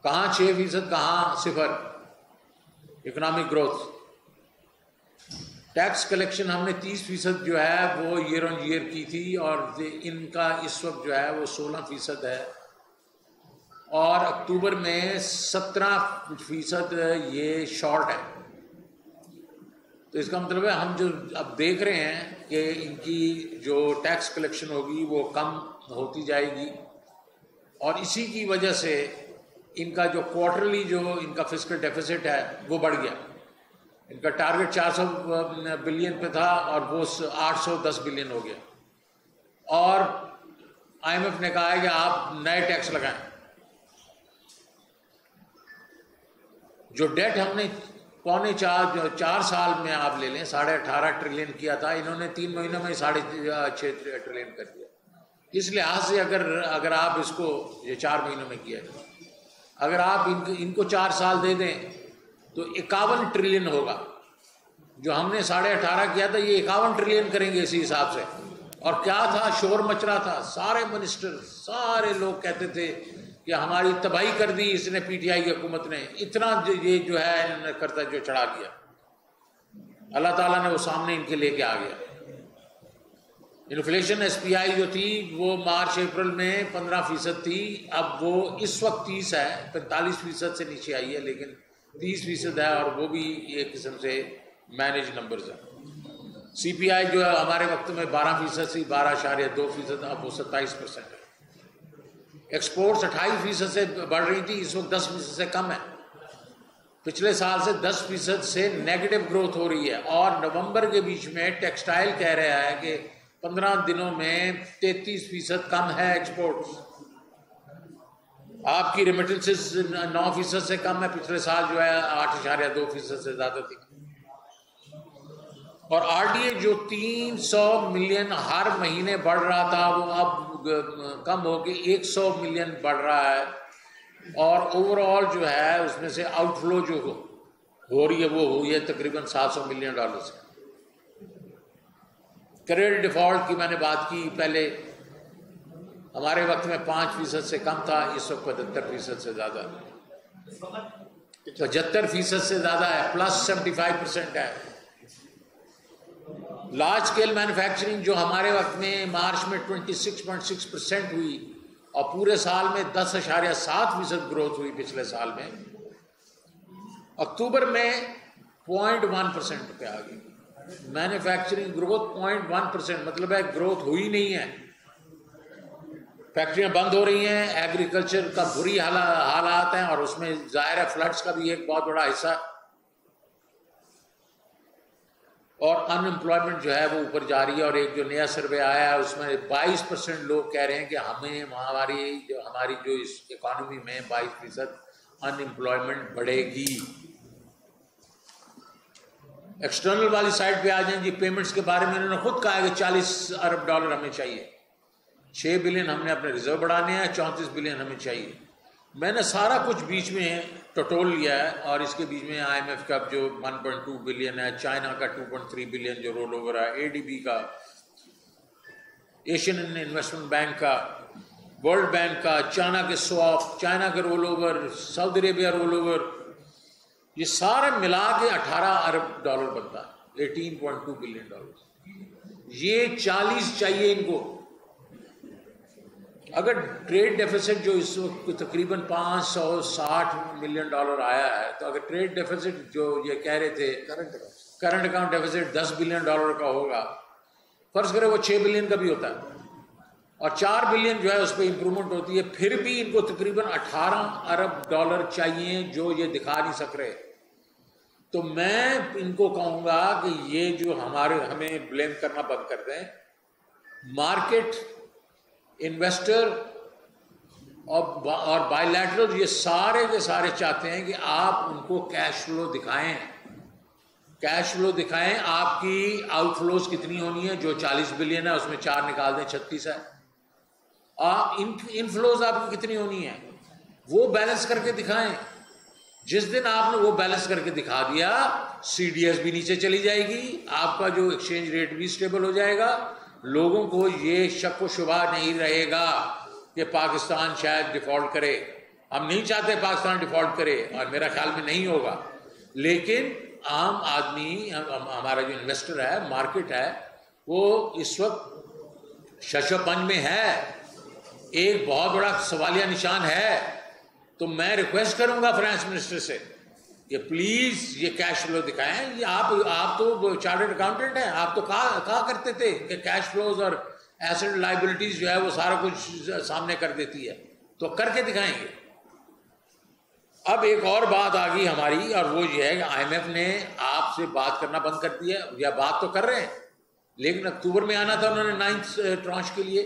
کہاں 6%، کہاں 0 economic growth. Tax collection ہم نے 30% جو ہے وہ ایئر آن ایئر کی تھی، اور ان کا اس وقت جو ہے وہ 16% ہے، اور اکتوبر میں 17% یہ شارٹ ہے. تو اس کا مطلب ہے ہم جو اب دیکھ رہے ہیں کہ ان کی جو ٹیکس کلیکشن ہوگی وہ کم ہوتی جائے گی، اور اسی کی وجہ سے ان کا جو کوارٹرلی جو ان کا فسکل ڈیفیسٹ ہے وہ بڑھ گیا. ان کا ٹارگٹ 400 بلین پہ تھا اور وہ 810 بلین ہو گیا. اور آئی ایم ایف نے کہا ہے کہ آپ نئے ٹیکس لگائیں. جو ڈیٹ ہم نے 4 سال میں آپ لے لیں 18.5 ٹریلین کیا تھا، انہوں نے 3 مہینوں میں 6.5 ٹریلین کر دیا. اس لحاظ سے اگر آپ اس کو یہ 4 مہینوں میں کیا ہے، اگر آپ ان کو 4 سال دے دیں تو 51 ٹریلین ہوگا. جو ہم نے 18.5 کیا تھا یہ 51 ٹریلین کریں گے اسی حساب سے. اور کیا تھا، شور مچ رہا تھا، سارے منسٹر سارے لوگ کہتے تھے کہ ہماری تباہی کر دی اس نے، پی ٹی آئی کی حکومت نے، اتنا یہ جو ہے انہوں نے کرتا جو چڑھا دیا. اللہ تعالیٰ نے وہ سامنے ان کے لے کے آ گیا. انفلیشن ایس پی آئی جو تھی وہ مارچ اپریل میں 15% تھی، اب وہ اس وقت 30 ہے، 45% سے نیچے آئی ہے، لیکن 30% ہے، اور وہ بھی ایک قسم سے مینیج نمبرز ہیں. سی پی آئی جو ہے ہمارے وقت میں 12% سی، 12.2%، اب وہ 27% ہے. ایکسپورٹس 28% سے بڑھ رہی تھی، اس وقت 10% سے کم ہے. پچھلے سال سے 10% سے نیگیٹو گروتھ ہو رہی ہے. اور نومبر کے بیچ میں ٹیکسٹائل کہہ رہا ہے کہ 15 دنوں میں 33% کم ہے ایکسپورٹس. آپ کی ریمیٹنسز 9% سے کم ہے، پچھلے سال جو ہے 8.2% سے زیادہ تھی. اور آر ڈی اے جو 300 ملین ہر مہینے بڑھ رہا تھا وہ اب کم ہو کے 100 ملین بڑھ رہا ہے. اور اوور آل جو ہے اس میں سے آؤٹ فلو جو ہو رہی ہے وہ ہوئی ہے تقریباً $700 ملین سے. کریڈٹ ڈیفالٹ کی میں نے بات کی پہلے، ہمارے وقت میں 5% سے کم تھا، اس وقت 75% سے زیادہ ہے. 75% سے زیادہ ہے، پلس 75% ہے. لارج اسکیل مینوفیکچرنگ جو ہمارے وقت میں مارچ میں 26.6% ہوئی، اور پورے سال میں 10.7% گروتھ ہوئی پچھلے سال میں، اکتوبر میں 0.1% پہ آ گئی. مینوفیکچرنگ گروتھ 0.1%، مطلب ہے گروتھ ہوئی نہیں ہے. فیکٹریاں بند ہو رہی ہیں، ایگریکلچر کا بری حالات ہیں، اور اس میں ظاہر ہے فلڈس کا بھی ایک بہت بڑا حصہ. اور ان امپلائمنٹ جو ہے وہ اوپر جا رہی ہے. اور ایک جو نیا سروے آیا ہے اس میں 22% لوگ کہہ رہے ہیں کہ ہماری جو اس اکانومی میں 22% ان امپلائمنٹ بڑھے گی. ایکسٹرنل والی سائڈ پہ آ جائیں جی. پیمنٹس کے بارے میں انہوں نے خود کہا ہے کہ $40 ارب ہمیں چاہیے. 6 بلین ہم نے اپنے ریزرو بڑھانے ہیں، 34 بلین ہمیں چاہیے. میں نے سارا کچھ بیچ میں ٹٹول لیا ہے، اور اس کے بیچ میں آئی ایم ایف کا جو 1.2 بلین ہے، چائنا کا 2.3 بلین جو رول اوور ہے، اے ڈی بی کا، ایشین انویسٹمنٹ بینک کا، ورلڈ بینک کا، چائنا کے سواپ، چائنا کے رول اوور، سعودی عربیہ رول اوور، یہ سارے ملا کے $18 ارب بنتا ہے، $18.2 بلین. یہ 40 چاہیے ان کو. اگر ٹریڈ ڈیفیسٹ جو اس وقت تقریباً $560 ملین آیا ہے، تو اگر ٹریڈ ڈیفیسٹ جو یہ کہہ رہے تھے کرنٹ اکاؤنٹ ڈیفیسٹ $10 بلین کا ہوگا، فرض کرے وہ 6 بلین کا بھی ہوتا ہے، اور 4 بلین جو ہے اس پہ امپرومنٹ ہوتی ہے، پھر بھی ان کو تقریباً $18 ارب چاہیے جو یہ دکھا نہیں سک رہے. تو میں ان کو کہوں گا کہ یہ جو ہمیں بلیم کرنا بند کر دیں. مارکیٹ، انویسٹر اور بائی لیٹرل یہ سارے کے سارے چاہتے ہیں کہ آپ ان کو کیش فلو دکھائیں. کیش فلو دکھائیں. آپ کی آؤٹ فلوز کتنی ہونی ہے؟ جو 40 بلین ہے اس میں 4 نکال دیں، 36 ہے. آپ انفلوز آپ کی کتنی ہونی ہے وہ بیلنس کر کے دکھائیں. جس دن آپ نے وہ بیلنس کر کے دکھا دیا، سی ڈی ایس بھی نیچے چلی جائے گی، آپ کا جو ایکسچینج ریٹ بھی اسٹیبل ہو جائے گا. لوگوں کو یہ شک و شبہ نہیں رہے گا کہ پاکستان شاید ڈیفالٹ کرے. ہم نہیں چاہتے پاکستان ڈیفالٹ کرے اور میرا خیال میں نہیں ہوگا، لیکن عام آدمی، ہمارا جو انویسٹر ہے، مارکیٹ ہے، وہ اس وقت شش و پنج میں ہے، ایک بہت بڑا سوالیہ نشان ہے. تو میں ریکویسٹ کروں گا فائنانس منسٹر سے کہ پلیز یہ کیش فلو دکھائیں. یہ آپ تو چارٹرڈ اکاؤنٹنٹ ہیں، آپ تو کہا کرتے تھے کہ کیش فلوز اور ایسٹ لائبلٹیز جو ہے وہ سارا کچھ سامنے کر دیتی ہے، تو کر کے دکھائیں گے. اب ایک اور بات آ گئی ہماری، اور وہ یہ ہے کہ آئی ایم ایف نے آپ سے بات کرنا بند کر دیا، یا بات تو کر رہے ہیں، لیکن اکتوبر میں آنا تھا انہوں نے 9 ٹرانچ کے لیے،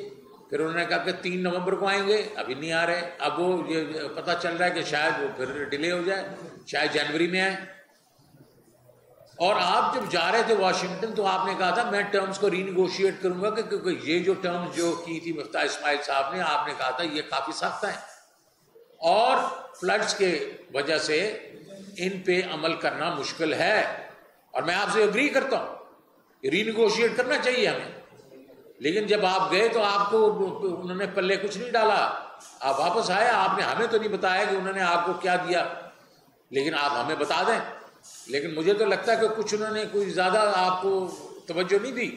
پھر انہوں نے کہا کہ 3 نومبر کو آئیں گے، ابھی نہیں آ رہے. اب وہ یہ پتہ چل رہا ہے کہ شاید وہ پھر ڈیلے ہو جائے، شاید جنوری میں آئے. اور آپ جب جا رہے تھے واشنگٹن تو آپ نے کہا تھا میں ٹرمز کو ری نیگوشیٹ کروں گا، کیونکہ یہ جو ٹرمز جو کی تھی مفتاح اسماعیل صاحب نے، آپ نے کہا تھا یہ کافی سخت ہیں، اور فلڈز کے وجہ سے ان پہ عمل کرنا مشکل ہے. اور میں آپ سے اگری کرتا ہوں، ری نیگوشیٹ کرنا چاہیے ہمیں. لیکن جب آپ گئے تو آپ کو انہوں نے پلے کچھ نہیں ڈالا، آپ واپس آئے، آپ نے ہمیں تو نہیں بتایا کہ انہوں نے آپ کو کیا دیا، لیکن آپ ہمیں بتا دیں. لیکن مجھے تو لگتا ہے کہ کچھ انہوں نے کوئی زیادہ آپ کو توجہ نہیں دی.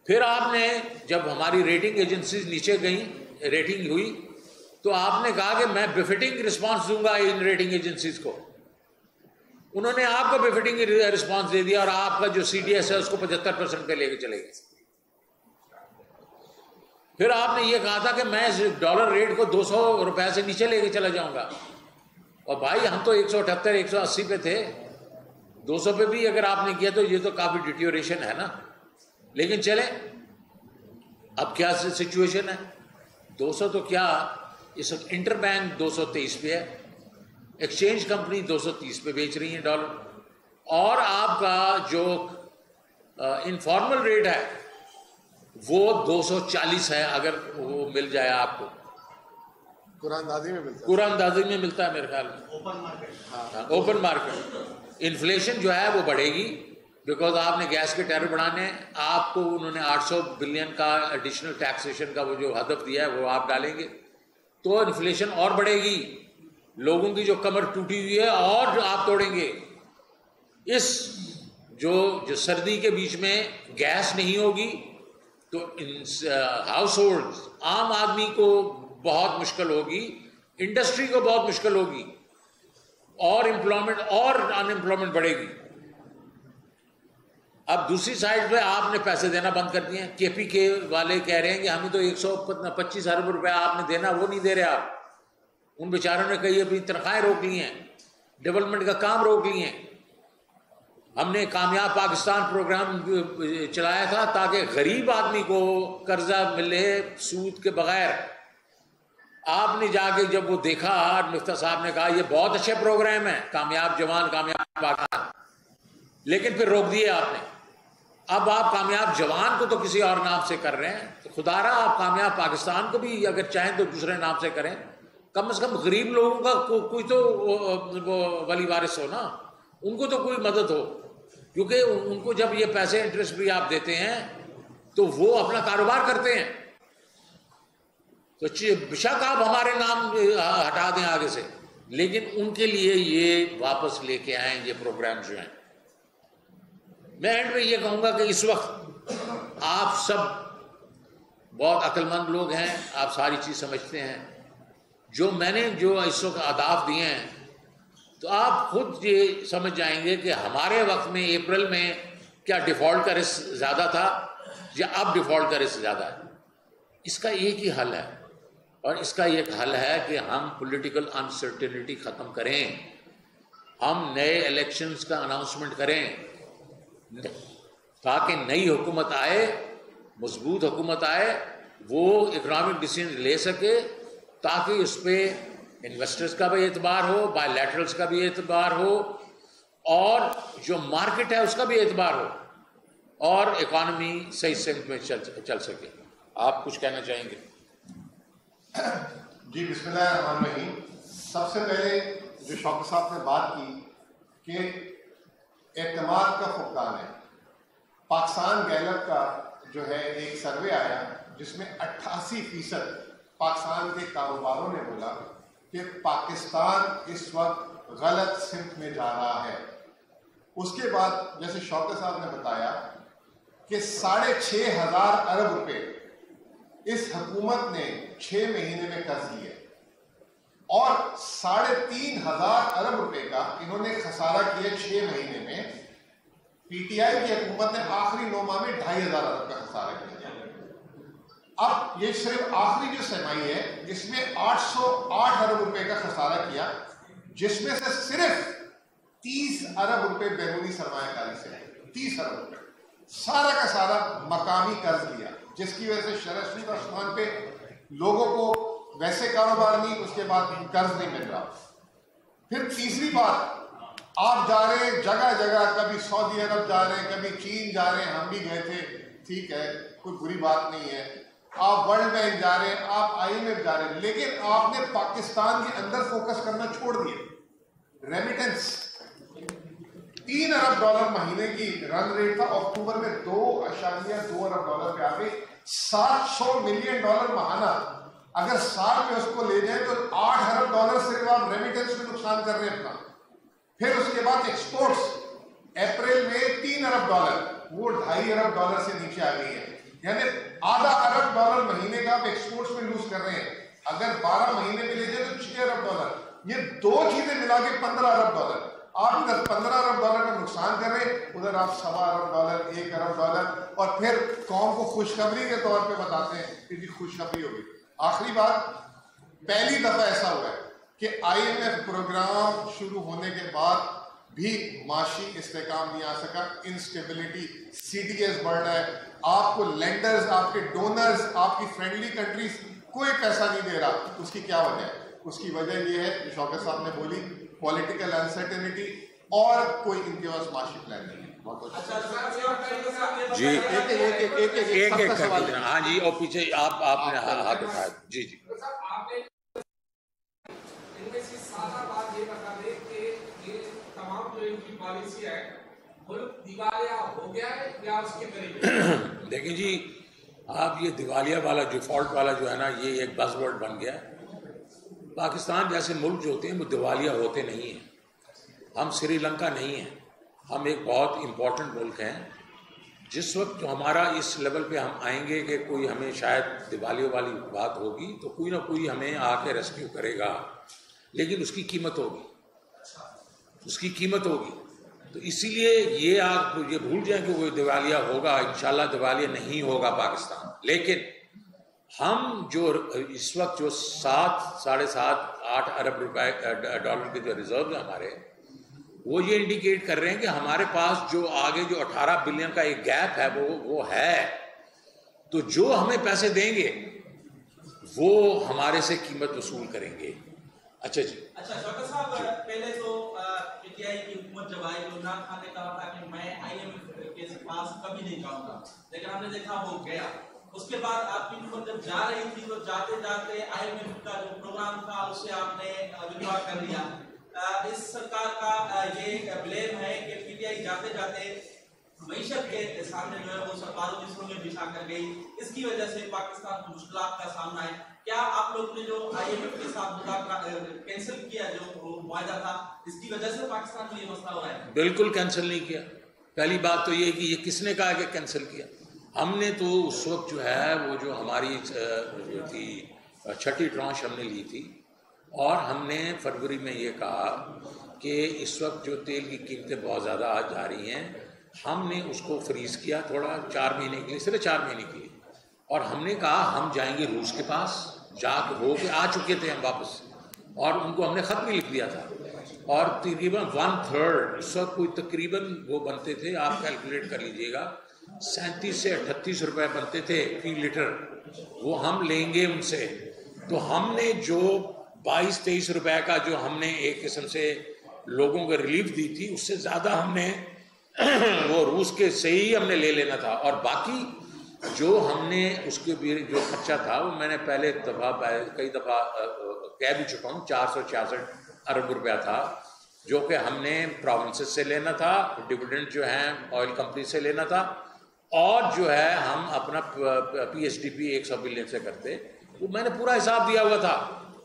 پھر آپ نے جب ہماری ریٹنگ ایجنسیز نیچے گئیں، ریٹنگ ہوئی، تو آپ نے کہا کہ میں بفٹنگ رسپانس دوں گا ان ریٹنگ ایجنسیز کو. انہوں نے آپ کو بفٹنگ رسپانس دے دیا، اور آپ کا جو سی ڈی ایس ہے اس کو 75% پہ لے کے چلے گئے. پھر آپ نے یہ کہا تھا کہ میں ڈالر ریٹ کو 200 روپے سے نیچے لے کے چلا جاؤں گا، اور بھائی ہم تو 178 180 پہ تھے، 200 پہ بھی اگر آپ نے کیا تو یہ تو کافی ڈیٹیوریشن ہے نا. لیکن چلیں، اب کیا سچویشن ہے، 200 تو کیا، اس وقت انٹر بینک 223 پہ ہے، ایکسچینج کمپنی 230 پہ بیچ رہی ہیں ڈالر، اور آپ کا جو انفارمل ریٹ ہے وہ 240 ہے، اگر وہ مل جائے آپ کو. قرآن اندازی میں ملتا ہے، قرآن اندازی میں ملتا ہے میرے خیال میں، اوپن مارکیٹ. انفلیشن جو ہے وہ بڑھے گی، بیکاز آپ نے گیس کے ٹیرف بڑھانے ہیں، آپ کو انہوں نے 800 بلین کا ایڈیشنل ٹیکسیشن کا وہ جو ہدف دیا ہے وہ آپ ڈالیں گے، تو انفلیشن اور بڑھے گی. لوگوں کی جو کمر ٹوٹی ہوئی ہے اور آپ توڑیں گے. اس جو سردی کے بیچ میں گیس نہیں ہوگی تو ہاؤس ہولڈ عام آدمی کو بہت مشکل ہوگی، انڈسٹری کو بہت مشکل ہوگی، اور امپلائمنٹ اور ان امپلائمنٹ بڑھے گی. اب دوسری سائڈ پہ آپ نے پیسے دینا بند کر دیے ہیں. کے پی کے والے کہہ رہے ہیں کہ ہمیں تو 125 ارب روپے آپ نے دینا، وہ نہیں دے رہے آپ. ان بیچاروں نے کئی اپنی تنخواہیں روک لی ہیں، ڈیولپمنٹ کا کام روک لیے ہیں. ہم نے کامیاب پاکستان پروگرام چلایا تھا تاکہ غریب آدمی کو قرضہ ملے سود کے بغیر. آپ نے جا کے جب وہ دیکھا، مفتیٰ صاحب نے کہا یہ بہت اچھے پروگرام ہیں، کامیاب جوان کامیاب پاکستان، لیکن پھر روک دیے آپ نے. اب آپ کامیاب جوان کو تو کسی اور نام سے کر رہے ہیں، تو خدا رہا آپ کامیاب پاکستان کو بھی اگر چاہیں تو دوسرے نام سے کریں. کم از کم غریب لوگوں کا کوئی تو ولی وارث ہو نا، ان کو تو کوئی مدد ہو، کیونکہ ان کو جب یہ پیسے انٹرسٹ بھی آپ دیتے ہیں تو وہ اپنا کاروبار کرتے ہیں. تو بشک آپ ہمارے نام ہٹا دیں آگے سے، لیکن ان کے لیے یہ واپس لے کے آئیں یہ پروگرام جو ہیں. میں اینڈ میں یہ کہوں گا کہ اس وقت آپ سب بہت عقل مند لوگ ہیں، آپ ساری چیز سمجھتے ہیں. جو میں نے جو اس وقت اہداف دیے ہیں تو آپ خود یہ سمجھ جائیں گے کہ ہمارے وقت میں اپریل میں کیا ڈیفالٹ کا رسک زیادہ تھا یا اب ڈیفالٹ کا رسک زیادہ ہے. اس کا ایک ہی حل ہے، اور اس کا ایک حل ہے کہ ہم پولیٹیکل انسرٹینٹی ختم کریں، ہم نئے الیکشنز کا اناؤنسمنٹ کریں تاکہ نئی حکومت آئے، مضبوط حکومت آئے، وہ اکنامک ڈیسیژن لے سکے تاکہ اس پہ انویسٹرز کا بھی اعتبار ہو، بائی لیٹرلز کا بھی اعتبار ہو، اور جو مارکیٹ ہے اس کا بھی اعتبار ہو، اور اکانومی صحیح سمت میں چل سکے. آپ کچھ کہنا چاہیں گے؟ جی بسم اللہ الرحمن الرحیم. سب سے پہلے جو شوکت صاحب نے بات کی کہ اعتماد کا فقدان ہے، پاکستان گیلپ کا جو ہے ایک سروے آیا جس میں 88% پاکستان کے کاروباروں نے بولا کہ پاکستان اس وقت غلط سمت میں جا رہا ہے. اس کے بعد جیسے شوکت صاحب نے بتایا کہ 6,500 ارب روپے اس حکومت نے 6 مہینے میں قرض لیے اور 3,500 ارب روپے کا انہوں نے خسارہ کیا 6 مہینے میں. پی ٹی آئی کی حکومت نے آخری 9 ماہ میں 2,500 ارب کا خسارہ کیا. اب یہ صرف آخری جو سرمائی ہے اس میں 808 ارب روپے کا خسارہ کیا، جس میں سے صرف 30 ارب روپے بیرونی سرمایہ کاری سے ہے. 30 ارب روپے سارا کا سارا مقامی قرض لیا، جس کی وجہ سے شرح سود آسمان پہ لوگوں کو ویسے کاروبار نہیں، اس کے بعد قرض نہیں مل رہا. پھر تیسری بات، آپ جا رہے ہیں جگہ جگہ، کبھی سعودی عرب جا رہے ہیں، کبھی چین جا رہے ہیں، ہم بھی گئے تھے، ٹھیک ہے کوئی بری بات نہیں ہے. آپ ورلڈ بینک جا رہے ہیں، آپ IMF جا رہے ہیں، لیکن آپ نے پاکستان کے اندر فوکس کرنا چھوڑ دیا. ریمیٹنس 3 ارب ڈالر مہینے کی رن ریٹ تھا، اکتوبر میں 2.2 ارب ڈالر پہ آ گئی. 700 ملین ڈالر ماہانہ، اگر سال میں اس کو لے جائیں تو 8 ارب ڈالر صرف آپ ریمیٹنس میں نقصان کر رہے ہیں اپنا. پھر اس کے بعد ایکسپورٹس اپریل میں 3 ارب ڈالر، وہ 2.5 ارب ڈالر سے نیچے آ گئی ہے، یعنی آدھا ارب ڈالر مہینے کا آپ ایکسپورٹس میں لوز کر رہے ہیں. اگر 12 مہینے میں لے جائیں تو 6 ارب ڈالر، یہ 2 چیزیں ملا کے 15 ارب ڈالر. آپ ادھر 15 ارب ڈالر کا نقصان کر رہے ہیں، ادھر آپ 1.25 ارب ڈالر، 1 ارب ڈالر، اور پھر قوم کو خوشخبری کے طور پہ بتاتے ہیں کہ جی خوشخبری ہوگی. آخری بات، پہلی دفعہ ایسا ہوا ہے کہ IMF پروگرام شروع ہونے کے بعد بھی معاشی استحکام نہیں آ سکا. انسٹیبلٹی، CDS بڑھ رہا ہے، آپ کو لینڈرز، آپ کے ڈونرز، آپ کی فرینڈلی کنٹریز کوئی پیسہ نہیں دے رہا. اس کی کیا وجہ ہے؟ اس کی وجہ یہ ہے جو شوکت صاحب نے بولی، پولیٹیکل انسرٹنٹی، اور کوئی ان کے پاس معاشی پلان نہیں ہے. جی ایک ایک سوال. ہاں جی، اور پیچھے آپ نے ہاتھ اٹھایا. جی جی دیکھیں جی، آپ یہ دیوالیہ والا ڈیفالٹ والا جو ہے نا، یہ ایک بز ورڈ بن گیا ہے. پاکستان جیسے ملک جو ہوتے ہیں وہ دیوالیہ ہوتے نہیں ہیں. ہم سری لنکا نہیں ہیں، ہم ایک بہت امپورٹنٹ ملک ہیں. جس وقت جو ہمارا اس لیول پہ ہم آئیں گے کہ کوئی ہمیں شاید دیوالیہ والی بات ہوگی تو کوئی نہ کوئی ہمیں آ کے ریسکیو کرے گا، لیکن اس کی قیمت ہوگی، اس کی قیمت ہوگی. تو اسی لیے یہ آپ یہ بھول جائیں کہ وہ دیوالیہ ہوگا. انشاءاللہ دیوالیہ نہیں ہوگا پاکستان. لیکن ہم جو اس وقت جو 7-8 ارب ڈالر کے جو ریزرو ہیں ہمارے، وہ یہ انڈیکیٹ کر رہے ہیں کہ ہمارے پاس جو آگے جو 18 بلین کا ایک گیپ ہے وہ ہے. تو جو ہمیں پیسے دیں گے وہ ہمارے سے قیمت وصول کریں گے. اچھا جی، اچھا شوکت صاحب، پہلے تو PTI کی حکومت جب آئی تو عمران خان نے کہا تھا کہ میں IMF کے پاس کبھی نہیں جاؤں گا، لیکن ہم نے دیکھا وہ گیا. اس کے بعد آپ کی حکومت جب جا رہی تھی تو جاتے جاتے IMF کا جو پروگرام تھا اسے آپ نے وڈرا کر لیا. اس سرکار کا یہ بلیم ہے کہ PTI جاتے جاتے معیشت کے سامنے جو ہے وہ سرکاروں کی سروں میں بچھا کر گئی. اس کی وجہ سے پاکستان کو مشکلات کا سامنا ہے. کیا آپ لوگ نے جو IMF کے ساتھ مذاکرہ کینسل کیا، جو معاہدہ تھا، اس کی وجہ سے پاکستان کو یہ مسئلہ ہو رہا ہے؟ بالکل کینسل نہیں کیا. پہلی بات تو یہ کہ یہ کس نے کہا کہ کینسل کیا؟ ہم نے تو اس وقت جو ہے وہ جو ہماری تھی 6ٹھی ٹرانش ہم نے لی تھی، اور ہم نے فروری میں یہ کہا کہ اس وقت جو تیل کی قیمتیں بہت زیادہ آج جا رہی ہیں، ہم نے اس کو فریز کیا تھوڑا 4 مہینے کے لیے، صرف 4 مہینے کے لیے. اور ہم نے کہا ہم جائیں گے روس کے پاس، جا کے ہو کے آ چکے تھے ہم واپس، اور ان کو ہم نے خط بھی لکھ دیا تھا. اور تقریباً 1/3 اس وقت کوئی تقریباً وہ بنتے تھے، آپ کیلکولیٹ کر لیجئے گا، 37 سے 38 روپے بنتے تھے فی لیٹر، وہ ہم لیں گے ان سے. تو ہم نے جو 22-23 روپے کا جو ہم نے ایک قسم سے لوگوں کو ریلیف دی تھی، اس سے زیادہ ہم نے وہ روس کے سے ہی ہم نے لے لینا تھا. اور باقی جو ہم نے اس کے بھی جو خرچہ تھا وہ میں نے پہلے کئی دفعہ کہہ بھی چکا ہوں، 466 ارب روپیہ تھا، جو کہ ہم نے پروونسز سے لینا تھا، ڈویڈنڈ جو ہیں آئل کمپنی سے لینا تھا، اور جو ہے ہم اپنا PSDP 100 بلین سے کرتے. وہ میں نے پورا حساب دیا ہوا تھا.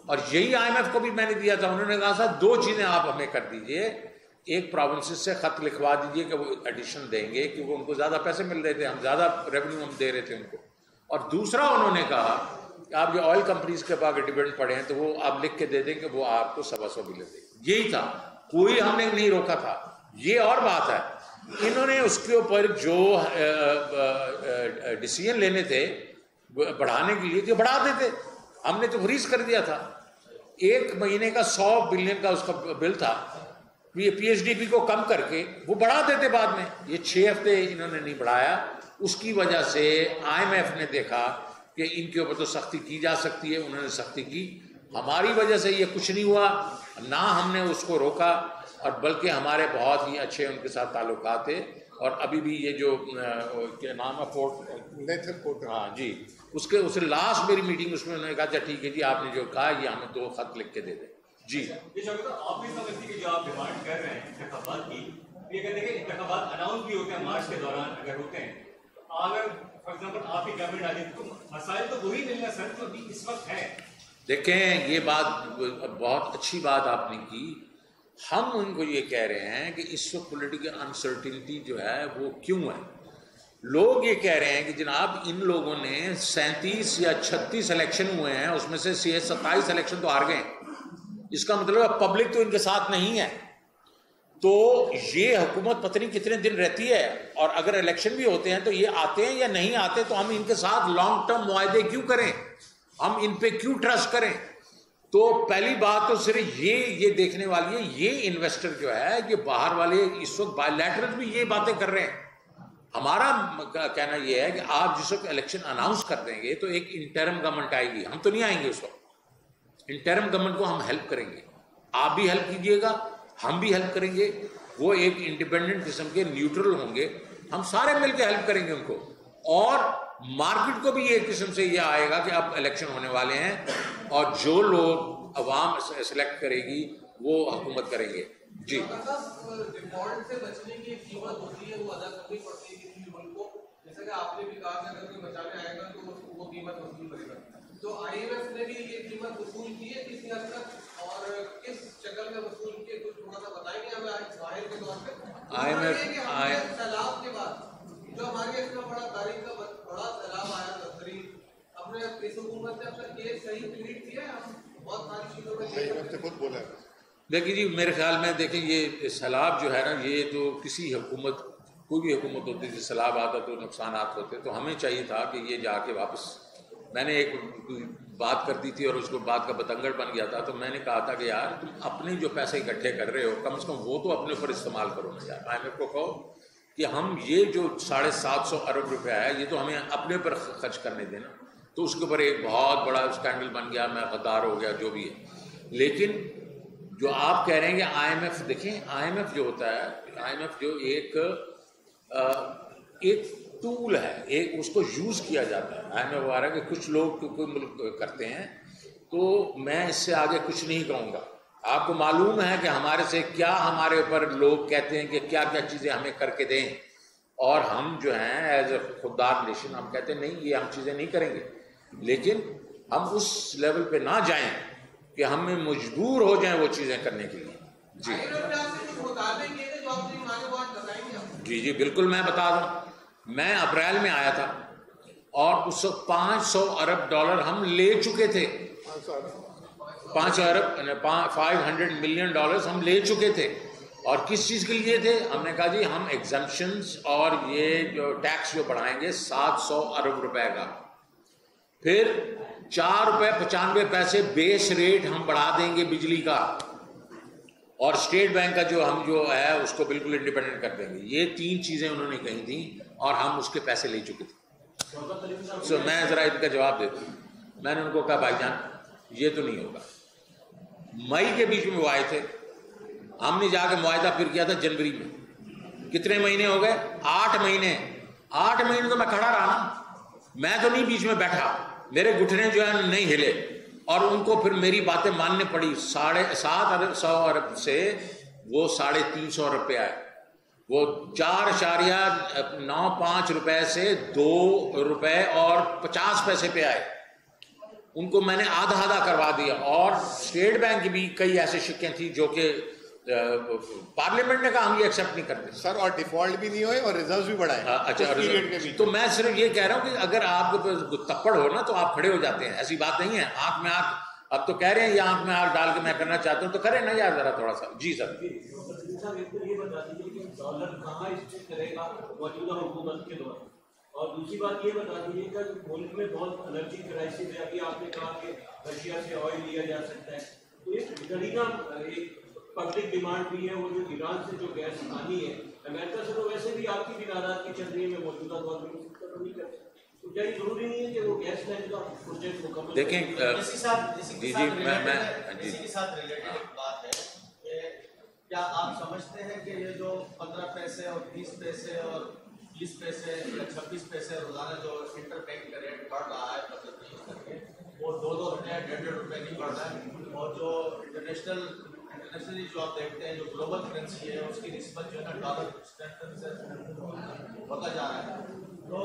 اور یہی IMF کو بھی میں نے دیا تھا. انہوں نے کہا تھا 2 چیزیں آپ ہمیں کر دیجئے, ایک پروونسز سے خط لکھوا دیجئے کہ وہ ایڈیشن دیں گے کیونکہ ان کو زیادہ پیسے مل رہے تھے, ہم زیادہ ریونیو ہم دے رہے تھے ان کو. اور دوسرا انہوں نے کہا کہ آپ جو آئل کمپنیز کے پاس ڈیویڈنڈ پڑے ہیں تو وہ آپ لکھ کے دے دیں کہ وہ آپ کو 125 ملے دیں. یہی تھا, کوئی ہم نے نہیں روکا تھا. یہ اور بات ہے, انہوں نے اس کے اوپر جو ڈیسیژن لینے تھے بڑھانے کے لیے, جو بڑھا دیتے, ہم نے تو فریز کر دیا تھا. 1 مہینے کا 100 بلین کا اس کا بل تھا, PSDP کو کم کر کے وہ بڑھا دیتے بعد میں. یہ 6 ہفتے انہوں نے نہیں بڑھایا. اس کی وجہ سے IMF نے دیکھا کہ ان کے اوپر تو سختی کی جا سکتی ہے, انہوں نے سختی کی. ہماری وجہ سے یہ کچھ نہیں ہوا, نہ ہم نے اس کو روکا, اور بلکہ ہمارے بہت ہی اچھے ان کے ساتھ تعلقات تھے. اور ابھی بھی یہ جو کیا نام ہے فورٹ, ہاں جی, اس کے لاسٹ میری میٹنگ اس میں انہوں نے کہا اچھا ٹھیک ہے جی, آپ نے جو کہا یہ ہمیں 2 خط لکھ کے دے دیں. جی یہ آپ بھی سمجھتی کہ جو آپ ڈیمانڈ کر رہے ہیں انتخابات کی, یہ کہتے ہیں کہ انتخابات اناؤنس بھی ہوتے ہیں مارچ کے دوران اگر ہوتے ہیں, اگر فار ایگزامپل آپ کی گورنمنٹ آ جائے تو مسائل تو وہی ملنا سر جو ابھی اس وقت ہے. دیکھیں یہ بات بہت اچھی بات آپ نے کی. ہم ان کو یہ کہہ رہے ہیں کہ اس وقت پولیٹیکل انسرٹنٹی جو ہے وہ کیوں ہے. لوگ یہ کہہ رہے ہیں کہ جناب ان لوگوں نے 37 یا 36 الیکشن ہوئے ہیں, اس میں سے 27 الیکشن تو ہار گئے ہیں. اس کا مطلب ہے پبلک تو ان کے ساتھ نہیں ہے. تو یہ حکومت پتہ نہیں کتنے دن رہتی ہے, اور اگر الیکشن بھی ہوتے ہیں تو یہ آتے ہیں یا نہیں آتے, تو ہم ان کے ساتھ لانگ ٹرم معاہدے کیوں کریں, ہم ان پہ کیوں ٹرسٹ کریں. تو پہلی بات تو صرف یہ دیکھنے والی ہے, یہ انویسٹر جو ہے یہ باہر والے اس وقت بائی لیٹرل بھی یہ باتیں کر رہے ہیں. ہمارا کہنا یہ ہے کہ آپ جس وقت الیکشن اناؤنس کر دیں گے تو ایک انٹرم گورنمنٹ آئے گی, ہم تو نہیں آئیں گے اس وقت. انٹرم گورنمنٹ کو ہم ہیلپ کریں گے, آپ بھی ہیلپ کیجیے گا, ہم بھی ہیلپ کریں گے. وہ ایک انڈیپینڈنٹ قسم کے نیوٹرل ہوں گے, ہم سارے مل کے ہیلپ کریں گے ان کو. اور مارکیٹ کو بھی ایک قسم سے یہ آئے گا کہ اب الیکشن ہونے والے ہیں, اور جو لوگ عوام سلیکٹ کرے گی وہ حکومت کریں گے. جی ڈیفالٹ سے بچنے کی ایک قیمت ہوتی ہے, وہ ادا کرنی پڑتی ہے کسی ملک کو. جیسا کہ آپ نے بھی کہا کہ اگر کوئی بچانے آئے گا تو وہ قیمت وصول کرے گا. تو IMF نے بھی یہ قیمت وصول کی ہے کسی حد تک, اور کس شکل میں وصول کی ہے کچھ تھوڑا سا بتائیں گے ہمیں ظاہر کے طور پہ. سیلاب کے بعد جو ہمارے اس میں بڑا تاریخ کا بڑا سیلاب آیا تقریب, ہم نے اس حکومت نے اپنا کیس صحیح ٹویٹ کیا ہے, ہم بہت ساری چیزوں میں خود بولا. دیکھیے جی, میرے خیال میں دیکھیں یہ سیلاب جو ہے نا, یہ تو کسی حکومت, کوئی بھی حکومت ہوتی تھی, سیلاب آتا تو نقصانات ہوتے, تو ہمیں چاہیے تھا کہ یہ جا کے واپس, میں نے ایک بات کر دی تھی اور اس کو بات کا بتنگڑ بن گیا تھا, تو میں نے کہا تھا کہ یار تم اپنے جو پیسے اکٹھے کر رہے ہو کم سے کم وہ تو اپنے اوپر استعمال کرو نا یار. IMF کو کہو کہ ہم یہ جو 750 ارب روپیہ ہے یہ تو ہمیں اپنے اوپر خرچ کرنے دینا. تو اس کے اوپر ایک بہت بڑا اسکینڈل بن گیا, میں غدار ہو گیا, جو بھی ہے. لیکن جو آپ کہہ رہے ہیں کہ IMF, دیکھیں IMF جو ہوتا ہے, IMF جو ایک ٹول ہے, ایک اس کو یوز کیا جاتا ہے. IMF وغیرہ کہ کچھ لوگ کوئی ملک کرتے ہیں, تو میں اس سے آگے کچھ نہیں کہوں گا. آپ کو معلوم ہے کہ ہمارے سے کیا ہمارے اوپر لوگ کہتے ہیں کہ کیا کیا چیزیں ہمیں کر کے دیں, اور ہم جو ہیں ایز اے خوددار نیشن ہم کہتے ہیں نہیں یہ ہم چیزیں نہیں کریں گے. لیکن ہم اس لیول پہ نہ جائیں کہ ہم مجبور ہو جائیں وہ چیزیں کرنے کے لیے. جی بالکل, میں بتا دوں, میں اپریل میں آیا تھا اور اس وقت $500 ارب ہم لے چکے تھے. 500 ملین ڈالرز ہم لے چکے تھے. اور کس چیز کے لیے تھے؟ ہم نے کہا جی ہم ایگزمپشنز اور یہ جو ٹیکس جو بڑھائیں گے 700 ارب روپے کا, پھر 4 روپے 95 پیسے بیس ریٹ ہم بڑھا دیں گے بجلی کا, اور اسٹیٹ بینک کا جو ہم جو ہے اس کو بالکل انڈیپینڈنٹ کر دیں گے. یہ 3 چیزیں انہوں نے کہی تھیں اور ہم اس کے پیسے لے چکے تھے. میں ذرا ان کا جواب دیتا ہوں. میں نے ان کو کہا بھائی جان یہ تو نہیں ہوگا. مئی کے بیچ میں وہ آئے تھے, ہم نے جا کے معاہدہ پھر کیا تھا جنوری میں. کتنے مہینے ہو گئے؟ 8 مہینے. 8 مہینے تو میں کھڑا رہا نا, میں تو نہیں بیچ میں بیٹھا, میرے گھٹنے جو ہیں نہیں ہلے, اور ان کو پھر میری باتیں ماننے پڑی. 750 ارب سے وہ 350 ارب پہ آئے. وہ 4.95 روپے سے 2 روپے اور 50 پیسے پہ آئے. ان کو میں نے آدھا آدھا کروا دیا. اور اسٹیٹ بینک کی بھی کئی ایسے شکیں تھیں جو کہ پارلیمنٹ نے کہا ہم یہ ایکسیپٹ نہیں کرتے سر, اور ڈیفالٹ بھی نہیں ہوئے اور ریزرو بھی بڑھائے. اچھا, تو میں صرف یہ کہہ رہا ہوں کہ اگر آپ کے پاس تپڑ ہو نا تو آپ کھڑے ہو جاتے ہیں, ایسی بات نہیں ہے. آنکھ میں آنکھ اب تو کہہ رہے ہیں یہ آنکھ میں آنکھ ڈال کے میں کرنا چاہتا ہوں تو کریں نا یار ذرا تھوڑا سا. جی سر. یہ بتا دیجیے کہ ڈالر کہاں اسٹیک کرے گا موجودہ حکومت کے دوران, اور دوسری بات یہ بتا دیجیے کہ ملک میں بہت انرجی کرائسس ہے. ابھی آپ نے کہا کہ رشیا سے آئل لیا جا سکتا ہے, تو ایک طریقہ ایک پبلک ڈیمانڈ بھی ہے وہ جو ایران سے جو گیس آنی ہے امریکہ سے, تو ویسے بھی آپ کی بھی ناراضگی چل رہی ہے میں موجودہ دور میں نہیں کرتا, تو کیا یہ ضروری نہیں ہے کہ وہ گیس لائن کا پروجیکٹ مکمل دیکھیں. اسی کے ساتھ ریلیٹڈ ایک بات ہے کہ کیا آپ سمجھتے ہیں کہ یہ جو 15 پیسے اور 20 پیسے اور 20 پیسے یا 26 پیسے روزانہ جو انٹر بینک کا ریٹ بڑھ رہا ہے 25 کر کے, وہ 2 روپے 1.5 روپے نہیں بڑھ رہا ہے, اور جو انٹرنیشنلی جو آپ دیکھتے ہیں جو گلوبل کرنسی ہے اس کی نسبت جو ہے نا ڈالر اسٹرینتھن سے ہوتا جا رہا ہے, تو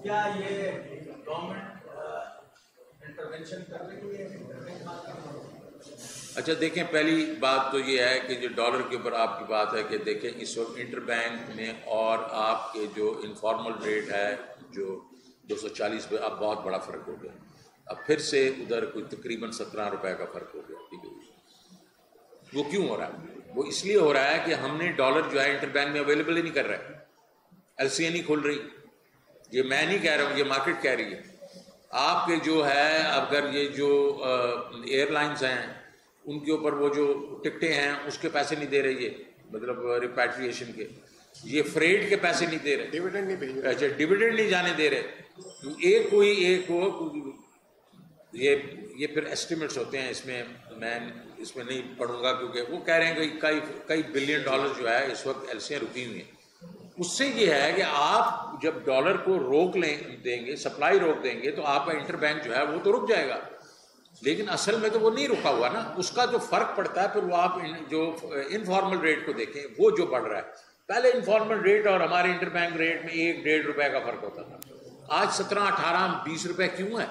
کیا یہ گورنمنٹ انٹرونشن کر رہی ہے؟ اچھا دیکھیں, پہلی بات تو یہ ہے کہ جو ڈالر کے اوپر آپ کی بات ہے کہ دیکھیں اس وقت انٹر بینک میں اور آپ کے جو انفارمل ریٹ ہے جو 240 پہ, اب بہت بڑا فرق ہو گیا. اب پھر سے ادھر کوئی تقریباً 17 روپے کا فرق ہو گیا. ٹھیک ہے, وہ کیوں ہو رہا ہے؟ وہ اس لیے ہو رہا ہے کہ ہم نے ڈالر جو ہے انٹر بینک میں اویلیبل ہی نہیں کر رہے, ایل سی نہیں کھل رہی. یہ میں نہیں کہہ رہا ہوں, یہ مارکیٹ کہہ رہی ہے. آپ کے جو ہے اگر یہ جو ایئر لائنس ہیں ان کے اوپر وہ جو ٹکٹیں ہیں اس کے پیسے نہیں دے رہی ہے, مطلب ریپیٹریشن کے, یہ فریٹ کے پیسے نہیں دے رہے, ڈیویڈنڈ نہیں بھیج رہے. اچھا ڈیویڈنڈ نہیں جانے دے رہے. ایک ہو یہ پھر ایسٹیمیٹس ہوتے ہیں, اس میں میں اس میں نہیں پڑھوں گا کیونکہ وہ کہہ رہے ہیں کہ کئی بلین ڈالر جو ہے اس وقت ایلسیاں رکی ہوئی ہیں. اس سے یہ ہے کہ آپ جب ڈالر کو روک دیں گے, سپلائی روک دیں گے, تو آپ کا انٹر بینک جو ہے وہ تو رک جائے گا, لیکن اصل میں تو وہ نہیں رکا ہوا نا. اس کا جو فرق پڑتا ہے پھر وہ آپ جو انفارمل ریٹ کو دیکھیں وہ جو بڑھ رہا ہے. پہلے انفارمل ریٹ اور ہمارے انٹر بینک ریٹ میں 1-1.5 روپے کا فرق ہوتا تھا, آج 17, 18, 20 روپے کیوں ہے؟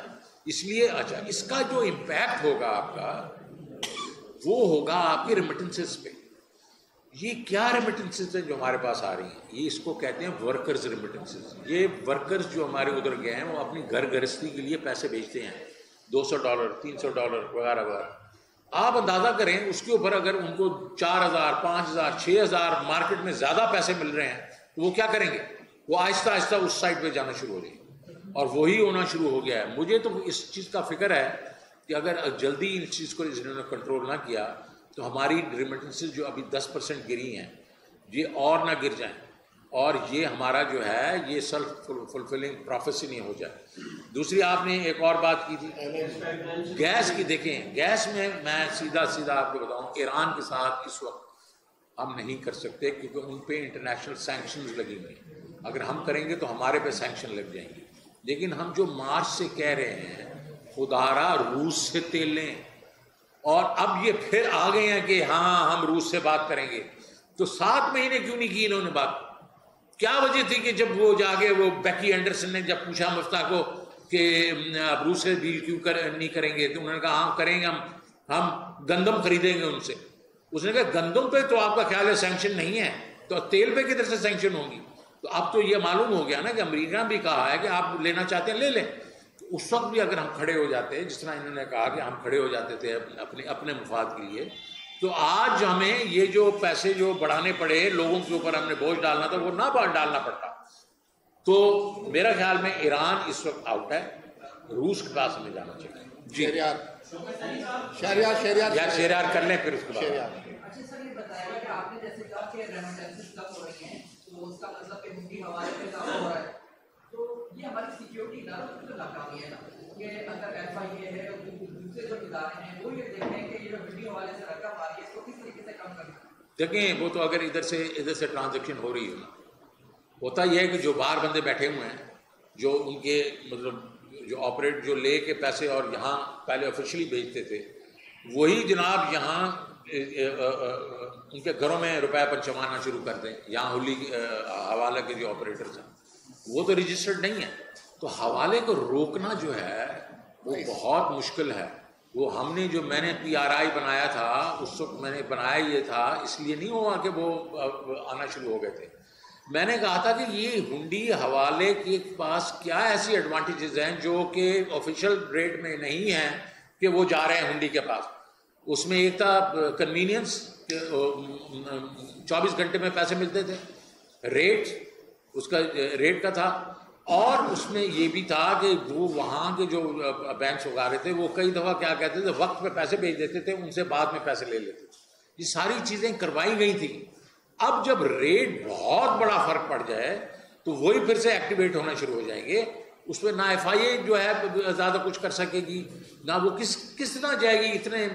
اس لیے. اچھا, اس کا جو امپیکٹ ہوگا آپ کا وہ ہوگا آپ کی ریمیٹنسز پہ. یہ کیا ریمیٹنسز ہیں جو ہمارے پاس آ رہی ہیں؟ یہ اس کو کہتے ہیں ورکرز ریمیٹنسز. یہ ورکرز جو ہمارے ادھر گئے ہیں وہ اپنی گھر گرہستی کے لیے پیسے بھیجتے ہیں, $200, $300 وغیرہ وغیرہ. آپ اندازہ کریں اس کے اوپر اگر ان کو 4,000, 5,000, 6,000 مارکیٹ میں زیادہ پیسے مل رہے ہیں تو وہ کیا کریں گے؟ وہ آہستہ آہستہ اس سائڈ پہ جانا شروع ہو جائے گی, اور وہی ہونا شروع ہو گیا ہے. مجھے تو اس چیز کا فکر ہے کہ اگر جلدی اس چیز کو انہوں نے کنٹرول نہ کیا تو ہماری ریمیٹنسز جو ابھی 10% گری ہیں یہ اور نہ گر جائیں, اور یہ ہمارا جو ہے یہ سیلف فلفلنگ پروفیسی نہیں ہو جائے. دوسری آپ نے ایک اور بات کی تھی گیس کی. دیکھیں گیس میں سیدھا آپ کو بتاؤں, ایران کے ساتھ اس وقت ہم نہیں کر سکتے کیونکہ ان پہ انٹرنیشنل سینکشنز لگی ہوئی ہیں. اگر ہم کریں گے تو ہمارے پہ سینکشن لگ جائیں گے. لیکن ہم جو مارچ سے کہہ رہے ہیں خدارا روس سے تیل لیں, اور اب یہ پھر آ گئے ہیں کہ ہاں ہم روس سے بات کریں گے. تو 7 مہینے کیوں نہیں کی انہوں نے بات؟ کیا وجہ تھی کہ جب وہ جا کے وہ بیکی اینڈرسن نے جب پوچھا مفتاح کو کہ روس سے ڈیل کیوں نہیں کریں گے, تو انہوں نے کہا ہاں کریں گے, ہم گندم خریدیں گے ان سے. اس نے کہا گندم پہ تو آپ کا خیال ہے سینکشن نہیں ہے, تو تیل پہ کدھر سے سینکشن ہوگی؟ تو اب تو یہ معلوم ہو گیا نا کہ امریکہ نے بھی کہا ہے کہ آپ لینا چاہتے ہیں لے لیں. اس وقت بھی اگر ہم کھڑے ہو جاتے ہیں, جس طرح انہوں نے کہا کہ ہم کھڑے ہو جاتے تھے اپنے مفاد کے لیے, تو آج ہمیں یہ جو پیسے جو بڑھانے پڑے لوگوں کے اوپر ہم نے بوجھ ڈالنا تھا وہ نہ ڈالنا پڑتا. تو میرا خیال میں ایران اس وقت آؤٹ ہے, روس کے پاس ہمیں جانا چاہیے. جی شہریار کر لیں پھر اس کے بعد. اچھا سر یہ بتائیے کہ آپ نے جیسے کہا کہ ریمیٹنسز کم ہو رہی ہیں تو اس کا مطلب کہ ہندی حوالے پہ کام ہو رہا ہے, تو یہ ہماری سیکیورٹی اداروں کی تو ناکامی ہے نا کہ اگر ایف آئی اے ہے اور دوسرے جو ادارے ہیں وہ یہ دیکھتے ہیں کہ یہ ہندی حوالے سے رقم آ رہی ہے اس کو کس طریقے سے کم کرنا. دیکھیں وہ تو اگر ادھر سے ٹرانزیکشن ہو رہی ہے, ہوتا یہ ہے کہ جو باہر بندے بیٹھے ہوئے ہیں جو ان کے مطلب جو آپریٹ جو لے کے پیسے اور یہاں پہلے آفیشلی بھیجتے تھے, وہی جناب یہاں ان کے گھروں میں روپے پنچمانا شروع کر دیں. یہاں ہولی حوالہ کے جو آپریٹرز ہیں وہ تو رجسٹرڈ نہیں ہیں. تو حوالے کو روکنا جو ہے وہ بہت مشکل ہے. وہ ہم نے جو میں نے PRI بنایا تھا اس وقت میں نے بنایا یہ تھا اس لیے نہیں ہوا کہ وہ آنا شروع ہو گئے تھے. میں نے کہا تھا کہ یہ ہنڈی حوالے کے پاس کیا ایسی ایڈوانٹیجز ہیں جو کہ آفیشیل ریٹ میں نہیں ہیں کہ وہ جا رہے ہیں ہنڈی کے پاس. اس میں ایک تھا کنوینئنس، 24 گھنٹے میں پیسے ملتے تھے، ریٹ اس کا ریٹ کا تھا، اور اس میں یہ بھی تھا کہ وہ وہاں کے جو بینکس وغیرہ تھے وہ کئی دفعہ کیا کہتے تھے وقت پہ پیسے بھیج دیتے تھے، ان سے بعد میں پیسے لے لیتے تھے. یہ ساری چیزیں کروائی گئی تھیں. اب جب ریٹ بہت بڑا فرق پڑ جائے تو وہی پھر سے ایکٹیویٹ ہونا شروع ہو جائیں گے. اس پہ نہ FIA جو ہے زیادہ کچھ کر سکے گی، نہ وہ کس طرح جائے گی اتنے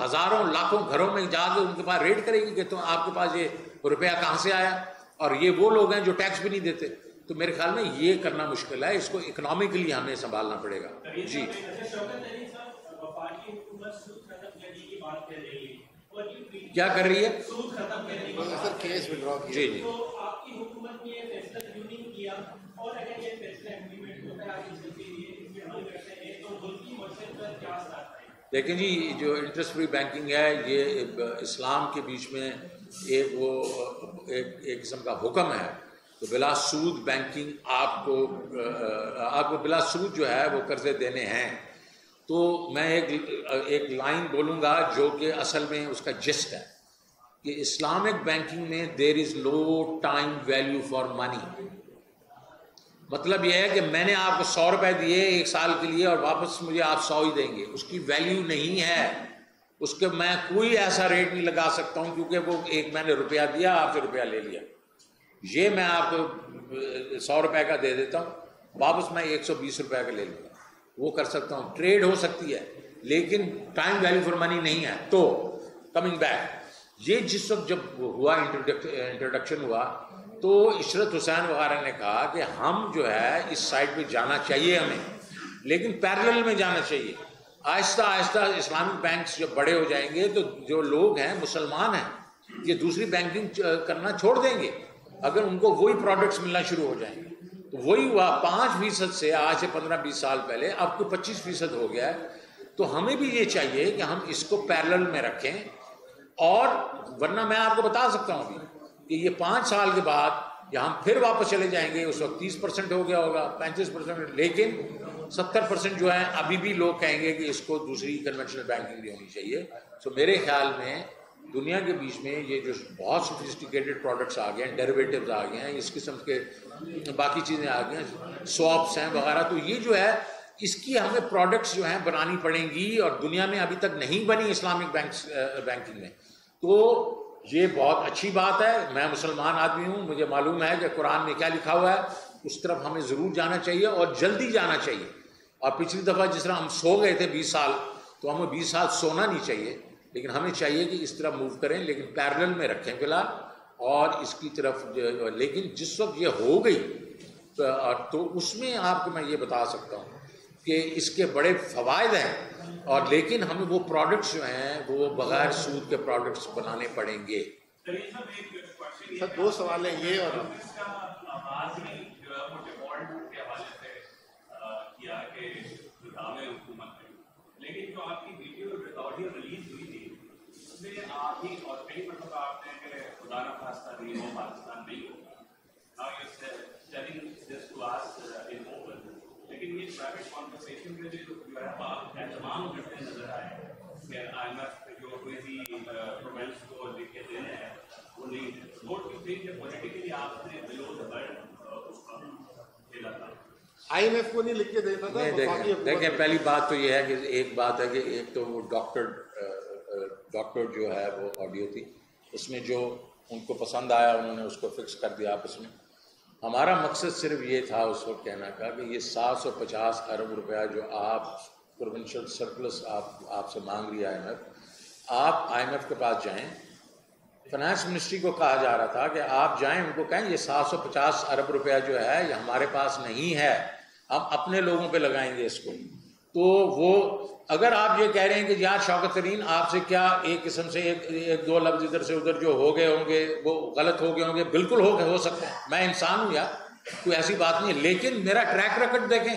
ہزاروں لاکھوں گھروں میں جا کے ان کے پاس ریٹ کرے گی کہ تو آپ کے پاس یہ روپیہ کہاں سے آیا. اور یہ وہ لوگ ہیں جو ٹیکس بھی نہیں دیتے. تو میرے خیال میں یہ کرنا مشکل ہے، اس کو اکنامکلی ہمیں سنبھالنا پڑے گا. جی کیا کر رہی ہے؟ جی جی دیکھیں جی، جو انٹرسٹ فری بینکنگ ہے یہ اسلام کے بیچ میں ایک قسم کا حکم ہے. تو بلا سود بینکنگ آپ کو بلا سود جو ہے وہ قرضے دینے ہیں. تو میں ایک لائن بولوں گا جو کہ اصل میں اس کا جسٹ ہے کہ اسلامک بینکنگ میں دیر از نو ٹائم ویلیو فار منی. مطلب یہ ہے کہ میں نے آپ کو 100 روپے دیے 1 سال کے لیے اور واپس مجھے آپ 100 ہی دیں گے، اس کی ویلیو نہیں ہے. اس کے میں کوئی ایسا ریٹ نہیں لگا سکتا ہوں کیونکہ وہ ایک میں نے روپیہ دیا آپ سے روپیہ لے لیا. یہ میں آپ کو 100 روپے کا دے دیتا ہوں، واپس میں 120 روپے کا لے لوں گا. وہ کر سکتا ہوں، ٹریڈ ہو سکتی ہے، لیکن ٹائم ویلیو فار منی نہیں ہے. تو کمنگ بیک، یہ جس وقت جب ہوا انٹروڈکشن ہوا تو عشرت حسین وغیرہ نے کہا کہ ہم جو ہے اس سائٹ پہ جانا چاہیے ہمیں، لیکن پیرلل میں جانا چاہیے. آہستہ آہستہ اسلامک بینکس جب بڑے ہو جائیں گے تو جو لوگ ہیں مسلمان ہیں یہ دوسری بینکنگ کرنا چھوڑ دیں گے اگر ان کو وہی پروڈکٹس ملنا شروع ہو جائیں گے. تو وہی ہوا 5% سے آج سے 15-20 سال پہلے اب تو 25% ہو گیا ہے. تو ہمیں بھی یہ چاہیے کہ ہم اس کو پیرلل میں رکھیں، اور ورنہ میں آپ کو بتا سکتا ہوں ابھی کہ یہ 5 سال کے بعد یا ہم پھر واپس چلے جائیں گے. اس وقت 30% ہو گیا ہوگا، 35%، لیکن 70% جو ہے ابھی بھی لوگ کہیں گے کہ اس کو دوسری کنونشنل بینکنگ بھی ہونی چاہیے. تو میرے خیال میں دنیا کے بیچ میں یہ جو بہت سوفسٹیکیٹڈ پروڈکٹس آ گئے ہیں، ڈیریویٹیوز آ گئے ہیں، اس قسم کے باقی چیزیں آ گئی ہیں، سواپس ہیں وغیرہ، تو یہ جو ہے اس کی ہمیں پروڈکٹس جو ہیں بنانی پڑیں گی، اور دنیا میں ابھی تک نہیں بنی اسلامک بینکنگ میں. تو یہ بہت اچھی بات ہے. میں مسلمان آدمی ہوں، مجھے معلوم ہے کہ قرآن میں کیا لکھا ہوا ہے، اس طرف ہمیں ضرور جانا چاہیے اور جلدی جانا چاہیے. اور پچھلی دفعہ جس طرح ہم سو گئے تھے 20 سال، تو ہمیں 20 سال سونا نہیں چاہیے، لیکن ہمیں چاہیے کہ اس طرح موو کریں، لیکن پیرلل میں رکھیں فی الحال. اور اس کی طرف لیکن جس وقت یہ ہو گئی تو اس میں آپ کو میں یہ بتا سکتا ہوں کہ اس کے بڑے فوائد ہیں، اور لیکن ہمیں وہ پروڈکٹس جو ہیں وہ بغیر سود کے پروڈکٹس بنانے پڑیں گے. سر 2 سوال ہیں یہ، اور لیکن جو آپ کی ویڈیو آڈیو ریلیز ہوئی تھی اس میں آپ ہی اور کئی مرتبہ آپ نے کہ خدا نہ خواستہ نہیں ہو پاکستان نہیں ہو، لیکن یہ پرائیویٹ کانورسیشن میں جو ہے آپ اہتمام کرتے نظر آئے کہ IMF جو کوئی بھی پروونس کو لکھ کے دینے ہیں وہ نہیں ووٹ کی تھی کہ پولیٹیکلی آپ نے بلو دا برڈ اس کا کھیلا تھا. IMF کو نہیں لکھ کے دیتا تھا. دیکھیں پہلی بات تو یہ ہے کہ ایک بات ہے کہ ایک تو وہ ڈاکٹر جو ہے وہ آڈیو تھی، اس میں جو ان کو پسند آیا انہوں نے اس کو فکس کر دیا آپس میں. ہمارا مقصد صرف یہ تھا اس وقت کہنا کا کہ یہ 750 ارب روپیہ جو آپ پروونشل سرپلس آپ سے مانگ رہی ہے IMF، آپ IMF کے پاس جائیں. فائنانس منسٹری کو کہا جا رہا تھا کہ آپ جائیں ان کو کہیں یہ 750 ارب روپیہ جو ہے یہ ہمارے پاس نہیں ہے، ہم اپنے لوگوں پہ لگائیں گے اس کو. تو وہ اگر آپ یہ کہہ رہے ہیں کہ یار شوکت ترین آپ سے کیا ایک قسم سے ایک دو لفظ ادھر سے ادھر جو ہو گئے ہوں گے وہ غلط ہو گئے ہوں گے، بالکل ہو سکتے ہیں، میں انسان ہوں یار، کوئی ایسی بات نہیں ہے. لیکن میرا ٹریک ریکارڈ دیکھیں،